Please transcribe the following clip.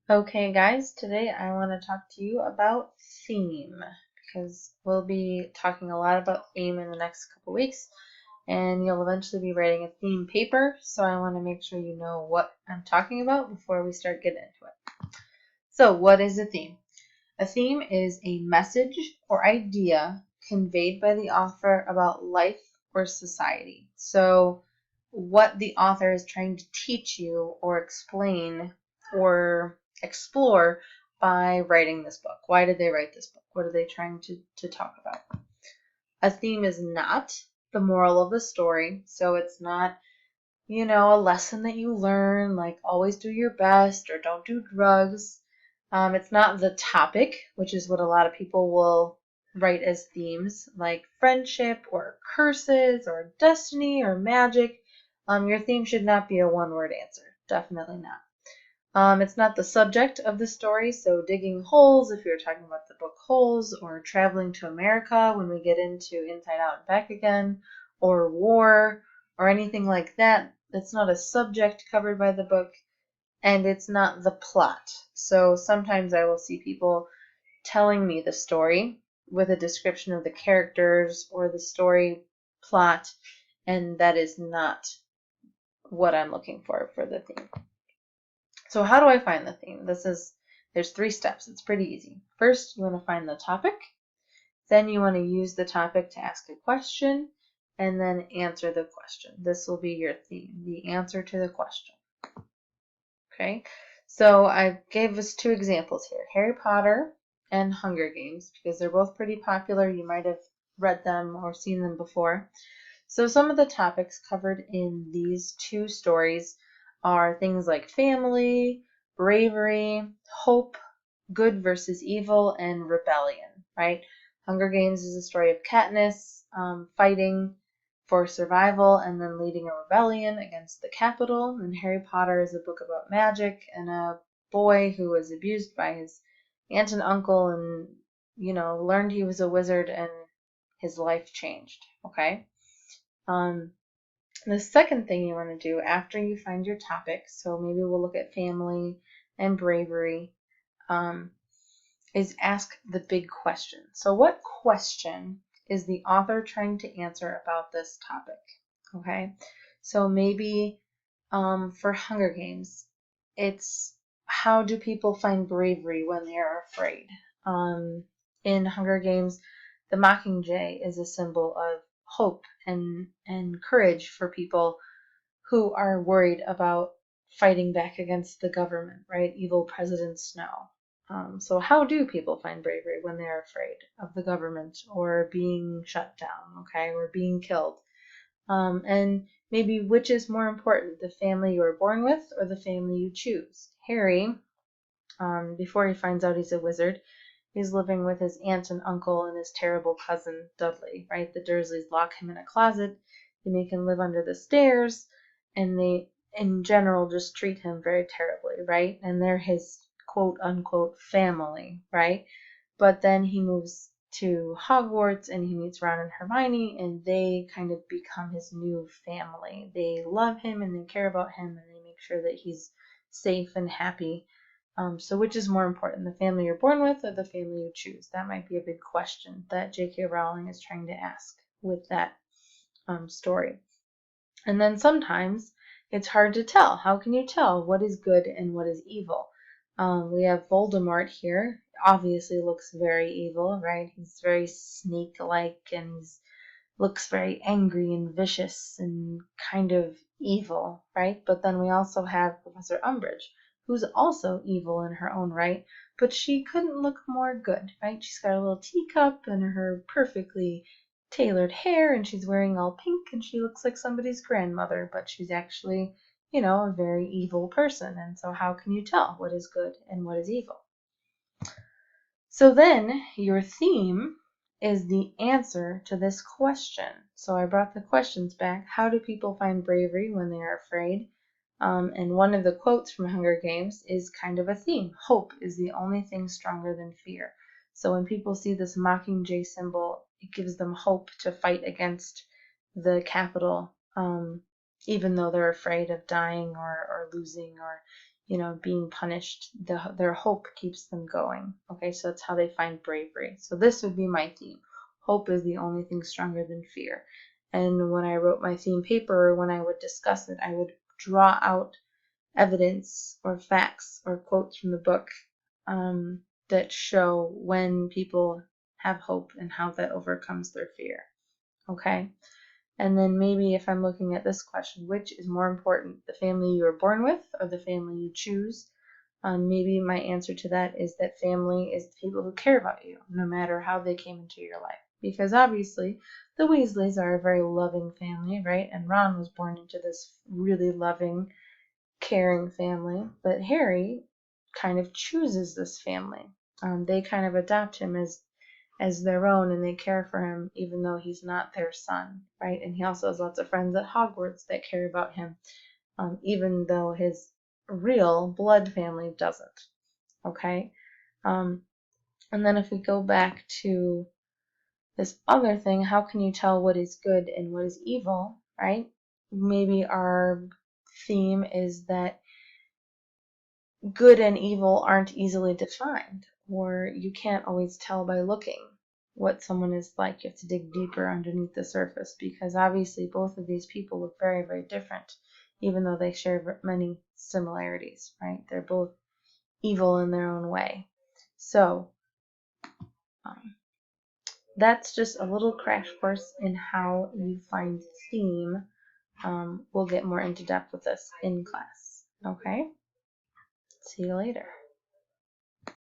Okay, guys, today I want to talk to you about theme because we'll be talking a lot about theme in the next couple weeks, and you'll eventually be writing a theme paper. So I want to make sure you know what I'm talking about before we start getting into it. So, what is a theme? A theme is a message or idea conveyed by the author about life or society. So, what the author is trying to teach you or explain or explore by writing this book. Why did they write this book? What are they trying to talk about? A theme is not the moral of the story. So, it's not a lesson that you learn, like always do your best or don't do drugs. It's not the topic, which is what a lot of people will write as themes, like friendship or curses or destiny or magic. Your theme should not be a one-word answer. Definitely not. It's not the subject of the story, so digging holes, if you're talking about the book Holes, or traveling to America when we get into Inside Out and Back Again, or war, or anything like that. It's not a subject covered by the book, and it's not the plot. So sometimes I will see people telling me the story with a description of the characters or the story plot, and that is not what I'm looking for the theme. So how do I find the theme? There's 3 steps. It's pretty easy. First, you want to find the topic. Then you want to use the topic to ask a question and then answer the question. This will be your theme, the answer to the question. Okay, so I gave us 2 examples here, Harry Potter and Hunger Games, because they're both pretty popular. You might have read them or seen them before. So some of the topics covered in these 2 stories are things like family, bravery, hope, good versus evil, and rebellion, right? Hunger Games is a story of Katniss fighting for survival and then leading a rebellion against the Capitol. And Harry Potter is a book about magic and a boy who was abused by his aunt and uncle and, learned he was a wizard and his life changed, okay? Um, the second thing you want to do after you find your topic, so maybe we'll look at family and bravery, is ask the big question. So what question is the author trying to answer about this topic? Okay, so maybe for Hunger Games, it's how do people find bravery when they are afraid? In Hunger Games, the Mockingjay is a symbol of hope and courage for people who are worried about fighting back against the government, right? Evil President Snow. So how do people find bravery when they're afraid of the government or being shut down, okay, or being killed? And maybe which is more important, the family you were born with or the family you choose? Harry, before he finds out he's a wizard, he's living with his aunt and uncle and his terrible cousin Dudley, right? The Dursleys lock him in a closet, they make him live under the stairs, and they, in general, just treat him very terribly, right? And they're his quote unquote family, right? But then he moves to Hogwarts and he meets Ron and Hermione, and they kind of become his new family. They love him and they care about him and they make sure that he's safe and happy. So which is more important, the family you're born with or the family you choose? That might be a big question that J.K. Rowling is trying to ask with that story. And then sometimes it's hard to tell. How can you tell what is good and what is evil? We have Voldemort here. Obviously looks very evil, right? He's very snake-like and he looks very angry and vicious and kind of evil, right? But then we also have Professor Umbridge, who's also evil in her own right, but she couldn't look more good, right? She's got a little teacup and her perfectly tailored hair, and she's wearing all pink, and she looks like somebody's grandmother, but she's actually, a very evil person. And so how can you tell what is good and what is evil? So then your theme is the answer to this question. So I brought the questions back. How do people find bravery when they are afraid? And one of the quotes from Hunger Games is kind of a theme. Hope is the only thing stronger than fear. So when people see this Mockingjay symbol, it gives them hope to fight against the Capitol, even though they're afraid of dying or losing or, being punished. Their hope keeps them going. Okay, so that's how they find bravery. So this would be my theme. Hope is the only thing stronger than fear. And when I wrote my theme paper, when I would discuss it, I would draw out evidence or facts or quotes from the book that show when people have hope and how that overcomes their fear. Okay? And then maybe if I'm looking at this question, which is more important, the family you were born with or the family you choose? Maybe my answer to that is that family is the people who care about you, no matter how they came into your life. Because obviously, the Weasleys are a very loving family, right? And Ron was born into this really loving, caring family. But Harry kind of chooses this family. They kind of adopt him as their own, and they care for him even though he's not their son, right? And he also has lots of friends at Hogwarts that care about him, even though his real blood family doesn't. Okay? And then if we go back to this other thing, how can you tell what is good and what is evil, right? Maybe our theme is that good and evil aren't easily defined, or you can't always tell by looking what someone is like. You have to dig deeper underneath the surface, because obviously both of these people look very, very different, even though they share many similarities, right? They're both evil in their own way. So that's just a little crash course in how you find theme. We'll get more into depth with this in class. Okay? See you later.